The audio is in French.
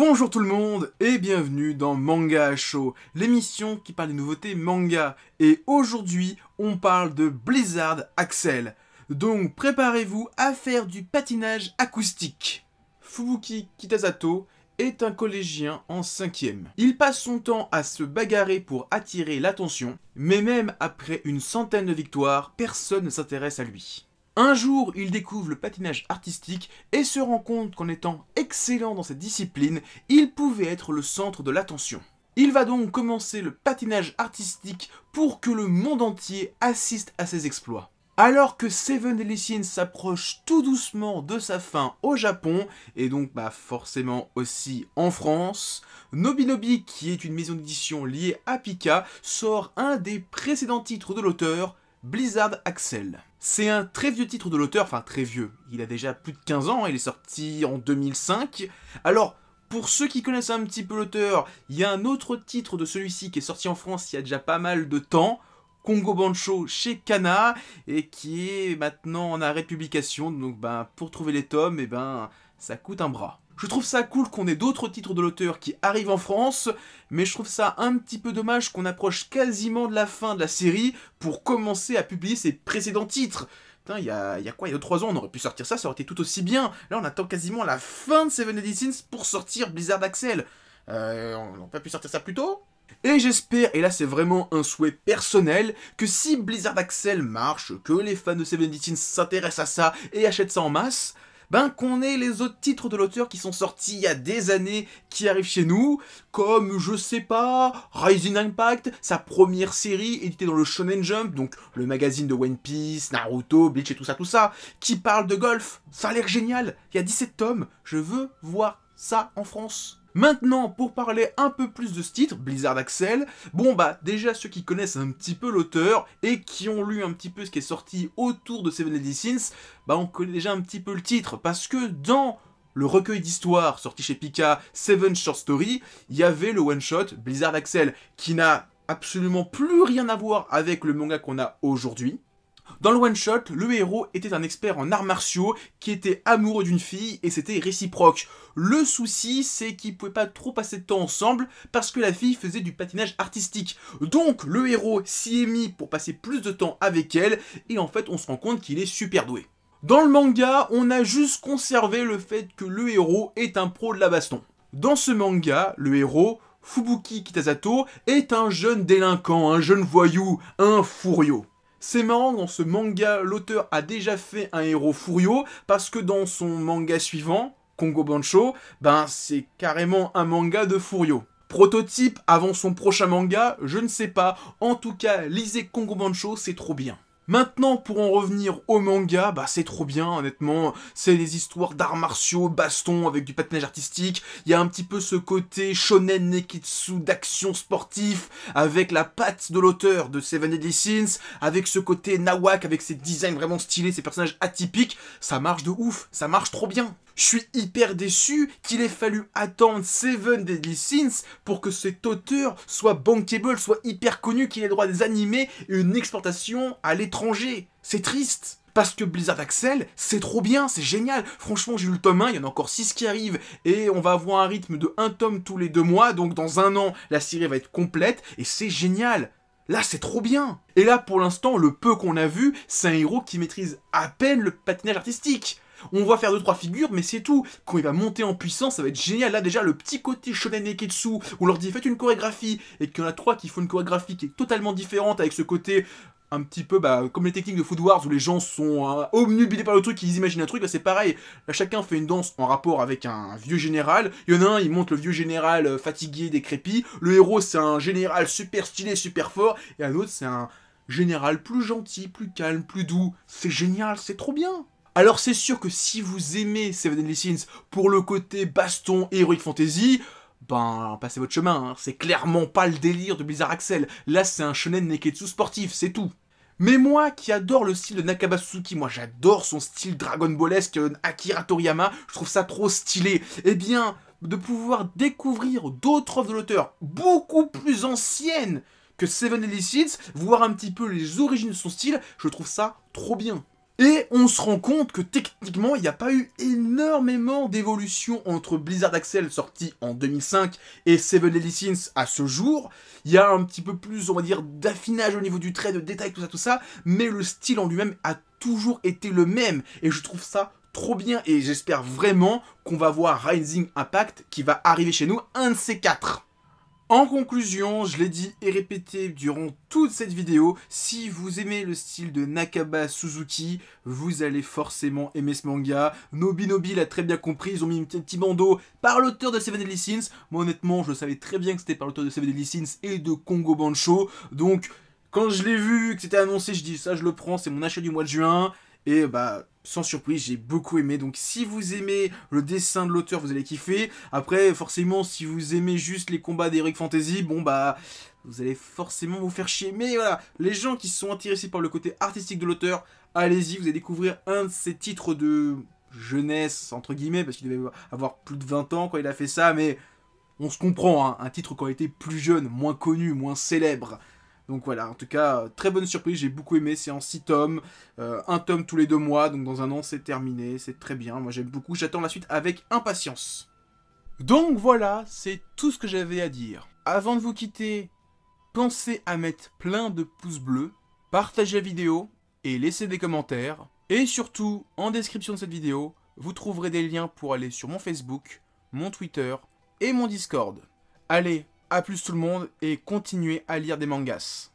Bonjour tout le monde et bienvenue dans Manga Show, l'émission qui parle des nouveautés manga. Et aujourd'hui, on parle de Blizzard Axel. Donc préparez-vous à faire du patinage acoustique. Fubuki Kitasato est un collégien en 5e. Il passe son temps à se bagarrer pour attirer l'attention, mais même après une centaine de victoires, personne ne s'intéresse à lui. Un jour, il découvre le patinage artistique et se rend compte qu'en étant excellent dans cette discipline, il pouvait être le centre de l'attention. Il va donc commencer le patinage artistique pour que le monde entier assiste à ses exploits. Alors que Seven Deadly Sins s'approche tout doucement de sa fin au Japon, et donc forcément aussi en France, Nobinobi, qui est une maison d'édition liée à Pika, sort un des précédents titres de l'auteur, Blizzard Axel. C'est un très vieux titre de l'auteur, enfin très vieux, il a déjà plus de 15 ans, il est sorti en 2005. Alors, pour ceux qui connaissent un petit peu l'auteur, il y a un autre titre de celui-ci qui est sorti en France il y a déjà pas mal de temps, Kongo Bancho chez Kana, et qui est maintenant en arrêt de publication, donc pour trouver les tomes, ça coûte un bras. Je trouve ça cool qu'on ait d'autres titres de l'auteur qui arrivent en France, mais je trouve ça un petit peu dommage qu'on approche quasiment de la fin de la série pour commencer à publier ses précédents titres. Putain, il y a 2-3 ans, on aurait pu sortir ça, ça aurait été tout aussi bien. Là, on attend quasiment la fin de Seven Deadly Sins pour sortir Blizzard Axel. On n'a pas pu sortir ça plus tôt ? Et j'espère, et là c'est vraiment un souhait personnel, que si Blizzard Axel marche, que les fans de Seven Deadly Sins s'intéressent à ça et achètent ça en masse, qu'on ait les autres titres de l'auteur qui sont sortis il y a des années, qui arrivent chez nous, comme, je sais pas, Rising Impact, sa première série éditée dans le Shonen Jump, donc le magazine de One Piece, Naruto, Bleach et tout ça, qui parle de golf. Ça a l'air génial, il y a 17 tomes, je veux voir ça en France. Maintenant, pour parler un peu plus de ce titre, Blizzard Axel, déjà ceux qui connaissent un petit peu l'auteur et qui ont lu un petit peu ce qui est sorti autour de Seven Deadly Sins, on connaît déjà un petit peu le titre, parce que dans le recueil d'histoires sorti chez Pika, Seven Short Story, il y avait le one-shot Blizzard Axel, qui n'a absolument plus rien à voir avec le manga qu'on a aujourd'hui. Dans le one-shot, le héros était un expert en arts martiaux qui était amoureux d'une fille et c'était réciproque. Le souci, c'est qu'ils pouvaient pas trop passer de temps ensemble parce que la fille faisait du patinage artistique. Donc le héros s'y est mis pour passer plus de temps avec elle et en fait on se rend compte qu'il est super doué. Dans le manga, on a juste conservé le fait que le héros est un pro de la baston. Dans ce manga, le héros, Fubuki Kitasato, est un jeune délinquant, un jeune voyou, un furieux. C'est marrant, dans ce manga, l'auteur a déjà fait un héros furieux, parce que dans son manga suivant, Kongo Bancho, c'est carrément un manga de furieux. Prototype avant son prochain manga, je ne sais pas, en tout cas, lisez Kongo Bancho, c'est trop bien. Maintenant, pour en revenir au manga, c'est trop bien, honnêtement. C'est des histoires d'arts martiaux, baston, avec du patinage artistique. Il y a un petit peu ce côté shonen neketsu d'action sportif, avec la patte de l'auteur de Seven Deadly Sins, avec ce côté nawak, avec ses designs vraiment stylés, ses personnages atypiques. Ça marche de ouf, ça marche trop bien. Je suis hyper déçu qu'il ait fallu attendre Seven Deadly Sins pour que cet auteur soit bankable, soit hyper connu, qu'il ait droit à des animés et une exportation à l'étranger. C'est triste. Parce que Blizzard Axel, c'est trop bien, c'est génial. Franchement, j'ai lu le tome 1, il y en a encore 6 qui arrivent. Et on va avoir un rythme de 1 tome tous les 2 mois. Donc dans un an, la série va être complète. Et c'est génial. Là, c'est trop bien. Et là, pour l'instant, le peu qu'on a vu, c'est un héros qui maîtrise à peine le patinage artistique. On va faire 2-3 figures, mais c'est tout. Quand il va monter en puissance, ça va être génial. Là, déjà, le petit côté shonen neketsu, où on leur dit faites une chorégraphie, et qu'il y en a 3 qui font une chorégraphie qui est totalement différente, avec ce côté un petit peu comme les techniques de Food Wars, où les gens sont obnubilés par le truc, ils imaginent un truc. Là, c'est pareil. Là, chacun fait une danse en rapport avec un vieux général. Il y en a un, il monte le vieux général fatigué, décrépit. Le héros, c'est un général super stylé, super fort. Et un autre, c'est un général plus gentil, plus calme, plus doux. C'est génial, c'est trop bien. Alors c'est sûr que si vous aimez Seven Deadly Sins pour le côté baston et heroic fantasy, passez votre chemin, hein. C'est clairement pas le délire de Blizzard Axel. Là c'est un shonen neketsu sportif, c'est tout. Mais moi qui adore le style de Nakabasuki, moi j'adore son style Dragon Ballesque, Akira Toriyama, je trouve ça trop stylé. Eh bien, de pouvoir découvrir d'autres œuvres de l'auteur beaucoup plus anciennes que Seven Deadly Sins, voir un petit peu les origines de son style, je trouve ça trop bien. Et on se rend compte que techniquement, il n'y a pas eu énormément d'évolution entre Blizzard Accel sorti en 2005 et Seven Deadly Sins à ce jour. Il y a un petit peu plus, on va dire, d'affinage au niveau du trait, de détail, tout ça, mais le style en lui-même a toujours été le même. Et je trouve ça trop bien et j'espère vraiment qu'on va voir Rising Impact qui va arriver chez nous, un de ces quatre. En conclusion, je l'ai dit et répété durant toute cette vidéo, si vous aimez le style de Nakaba Suzuki, vous allez forcément aimer ce manga. Nobinobi l'a très bien compris, ils ont mis un petit bandeau par l'auteur de Seven Deadly Sins. Moi honnêtement, je savais très bien que c'était par l'auteur de Seven Deadly Sins et de Kongo Bancho. Donc, quand je l'ai vu, que c'était annoncé, je dis ça je le prends, c'est mon achat du mois de juin. Et bah, sans surprise, j'ai beaucoup aimé. Donc si vous aimez le dessin de l'auteur, vous allez kiffer. Après, forcément, si vous aimez juste les combats d'Heroic Fantasy, bon bah, vous allez forcément vous faire chier. Mais voilà, les gens qui sont intéressés par le côté artistique de l'auteur, allez-y, vous allez découvrir un de ses titres de jeunesse, entre guillemets, parce qu'il devait avoir plus de 20 ans quand il a fait ça, mais on se comprend, hein, un titre qui a été plus jeune, moins connu, moins célèbre. Donc voilà, en tout cas, très bonne surprise, j'ai beaucoup aimé, c'est en 6 tomes, un tome tous les 2 mois, donc dans un an c'est terminé, c'est très bien, moi j'aime beaucoup, j'attends la suite avec impatience. Donc voilà, c'est tout ce que j'avais à dire. Avant de vous quitter, pensez à mettre plein de pouces bleus, partagez la vidéo et laissez des commentaires. Et surtout, en description de cette vidéo, vous trouverez des liens pour aller sur mon Facebook, mon Twitter et mon Discord. Allez, à plus tout le monde et continuez à lire des mangas.